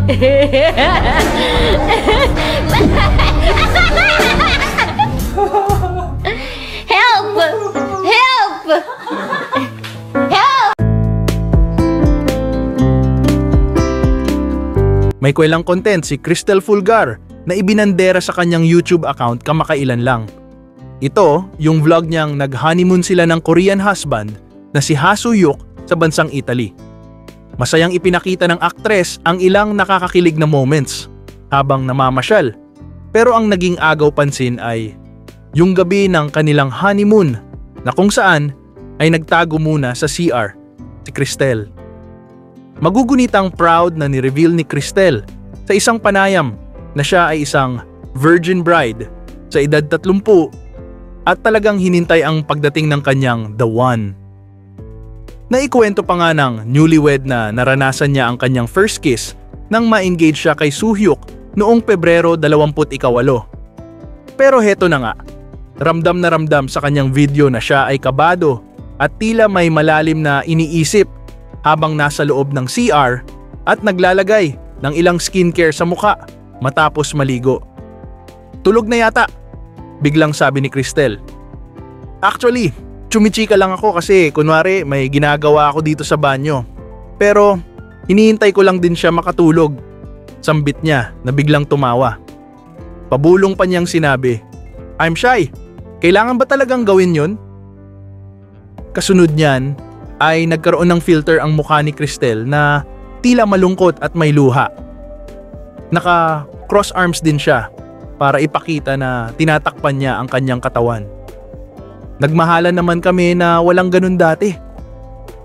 Help! Help! Help! May kwelang content si Cristel Fulgar na ibinandera sa kanyang YouTube account kamakailan lang. Ito, yung vlog niyang nag-honeymoon sila ng Korean husband na si Ha Soo-hyuk sa bansang Italy. Masayang ipinakita ng aktres ang ilang nakakakilig na moments habang namamasyal. Pero ang naging agaw pansin ay yung gabi ng kanilang honeymoon na kung saan ay nagtago muna sa CR si Cristel. Magugunitang proud na ni-reveal ni Cristel sa isang panayam na siya ay isang virgin bride sa edad 30 at talagang hinintay ang pagdating ng kanyang the one. Naikwento pa nga ng newlywed na naranasan niya ang kanyang first kiss nang ma-engage siya kay Soo-hyuk noong Pebrero 28. Pero heto na nga, ramdam na ramdam sa kanyang video na siya ay kabado at tila may malalim na iniisip habang nasa loob ng CR at naglalagay ng ilang skincare sa mukha matapos maligo. Tulog na yata, biglang sabi ni Cristel. Actually, chumichika lang ako kasi kunwari may ginagawa ako dito sa banyo. Pero hinihintay ko lang din siya makatulog. Sambit niya na biglang tumawa. Pabulong pa niyang sinabi, "I'm shy. Kailangan ba talagang gawin yun?" Kasunod niyan ay nagkaroon ng filter ang mukha ni Cristel na tila malungkot at may luha. Naka-cross arms din siya para ipakita na tinatakpan niya ang kanyang katawan. Nagmahalan naman kami na walang ganun dati.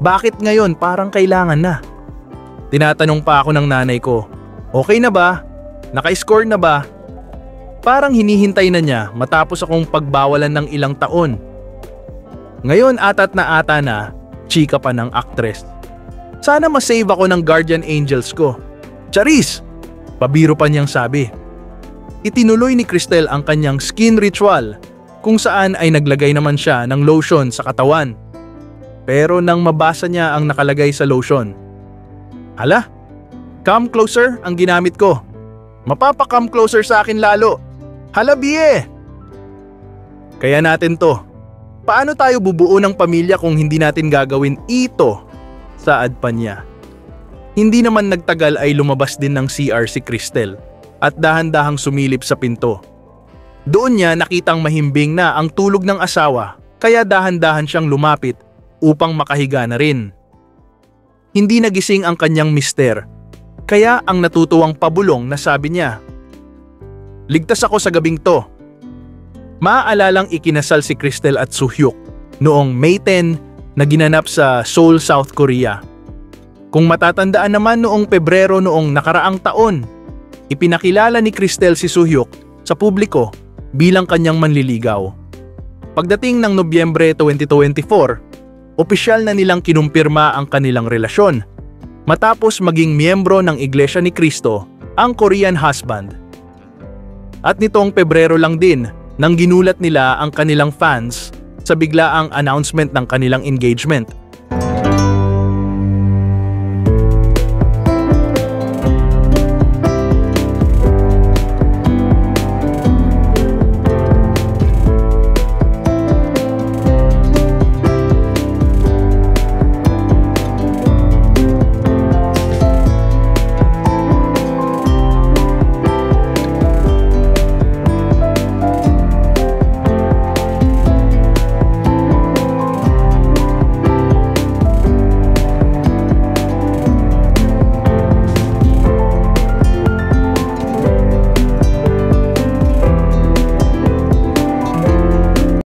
Bakit ngayon parang kailangan na? Tinatanong pa ako ng nanay ko, okay na ba? Naka-score na ba? Parang hinihintay na niya matapos akong pagbawalan ng ilang taon. Ngayon ata't na ata na, chika pa ng actress. Sana masave ako ng guardian angels ko. Charis! Pabiro pa niyang sabi. Itinuloy ni Cristel ang kanyang skin ritual kung saan ay naglagay naman siya ng lotion sa katawan. Pero nang mabasa niya ang nakalagay sa lotion, hala, come closer ang ginamit ko. Mapapa-come closer sa akin lalo. Hala biye! Kaya natin to. Paano tayo bubuo ng pamilya kung hindi natin gagawin ito? Saad pa niya. Hindi naman nagtagal ay lumabas din ng CR si Cristel at dahan-dahang sumilip sa pinto. Doon niya nakitang mahimbing na ang tulog ng asawa kaya dahan-dahan siyang lumapit upang makahiga na rin. Hindi nagising ang kanyang mister kaya ang natutuwang pabulong na sabi niya, "Ligtas ako sa gabing to." Maaalalang ikinasal si Cristel at Soo-hyuk noong May 10 na ginanap sa Seoul, South Korea. Kung matatandaan naman noong Pebrero noong nakaraang taon, ipinakilala ni Cristel si Soo-hyuk sa publiko bilang kanyang manliligaw. Pagdating ng Nobyembre 2024, opisyal na nilang kinumpirma ang kanilang relasyon matapos maging miyembro ng Iglesia ni Cristo ang Korean husband. At nitong Pebrero lang din nang ginulat nila ang kanilang fans sa biglaang announcement ng kanilang engagement.